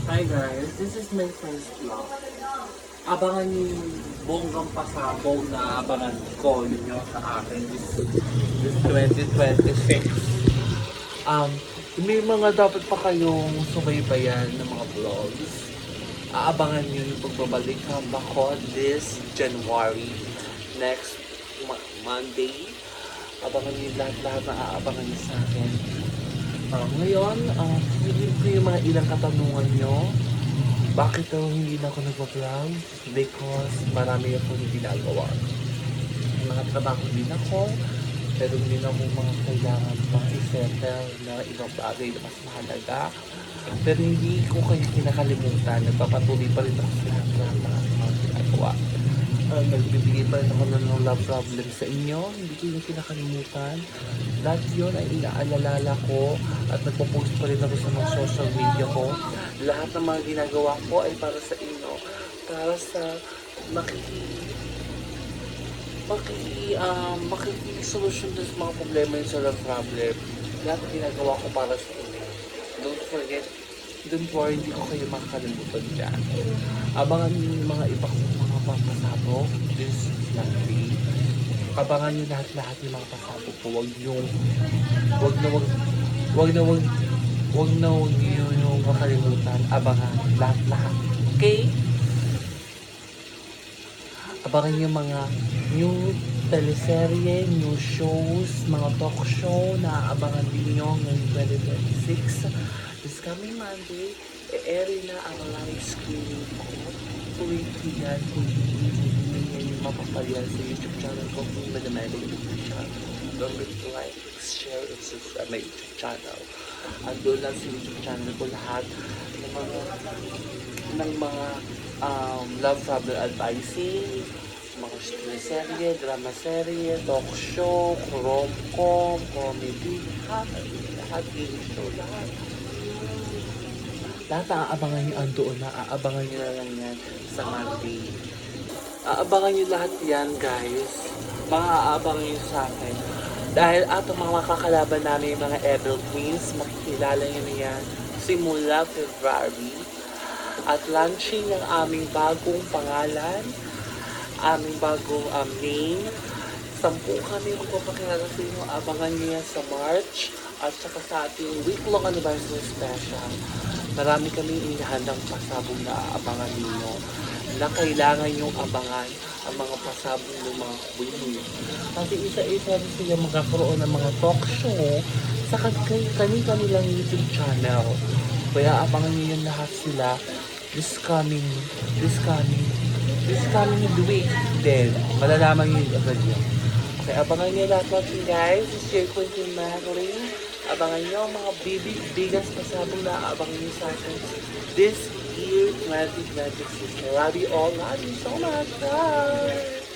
Hi guys, this is my first vlog. Abangan niyo yung bonggang pasabog na abangan ko ninyo sa akin this 2026. May mga dapat pa kayong subaybayan ng mga vlogs. Aabangan niyo yung pagbabalik ko this January, next Monday. Abangan niyo lahat na aabangan niyo sa akin. Ngayon, hindi ko yung mga ilang katanungan nyo. Bakit daw hindi na ako nag-vlog? Because marami akong ginagawa. Mga trabaho din ako, pero hindi na ako mga kailangan pang i-settle na ibang bagay na mas mahalaga. Pero hindi ko kayo kinakalimutan. Nagpapatuloy pa rin ako sa lahat ng mga ginagawa. Nagbibigay pa rin ako ng love problem sa inyo. Hindi ko yung kinakalimutan. Lahat yun ay inaalala ko at nagpo-post pa rin ako sa mga social media ko. Lahat ng mga ginagawa ko ay para sa inyo. Para sa solusyon sa mga problema yun sa love problem. Lahat ng ginagawa ko para sa inyo. Don't worry, hindi ko kayo makakalimutan dyan. Abangan nyo yung mga iba kong mga pasabog this Monday. Abangan nyo lahat-lahat yung mga pasabog ko. Wag na wag nyo yung makalimutan. Abangan lahat-lahat. Okay? Abangan nyo mga new teleserye, new shows, mga talk show na aabangan din nyo ngayong 2026. This coming Monday, e-airy na ang live streaming ko. Tuloy-tuloy yan kung hindi nyo mapapalyan sa YouTube channel ko kung Madamedic Official. Don't forget to like, share, and subscribe my YouTube channel. Andun lang sa YouTube channel ko lahat ng mga love problem advising, mga serye, drama serye, talk show, rom-com, comedy, lahat, game show, lahat. Lahat aabangan nyo andoon na, aabangan nyo na lang yan sa Monday. Aabangan nyo lahat yan, guys. Aabangan nyo sa akin. Dahil atong mga kakalaban namin yung mga Evil Queens, makikilala nyo na yan simula February. At launching ng aming bagong pangalan, aming bagong name. 10 kami magpapakilala sa inyo. Abangan nyo yan sa March at saka sa ating week-long anniversary special. Marami kami inihandang pasabong na aabangan ninyo na kailangan yung abangan ang mga pasabong ng mga queen. Kasi isa-isa rin sila magkakaroon ng mga talk show sa kanilang YouTube channel. Kaya abangan niyo yan lahat sila this coming week din. Malalaman niyo agad yun. Okay, abangan niyo lahat natin guys. This is your Queen Madeline. Abangan nyo ang mga bigas pasabong na abangan nyo sa akin this year 2026. Love you all. Love you so much. Bye!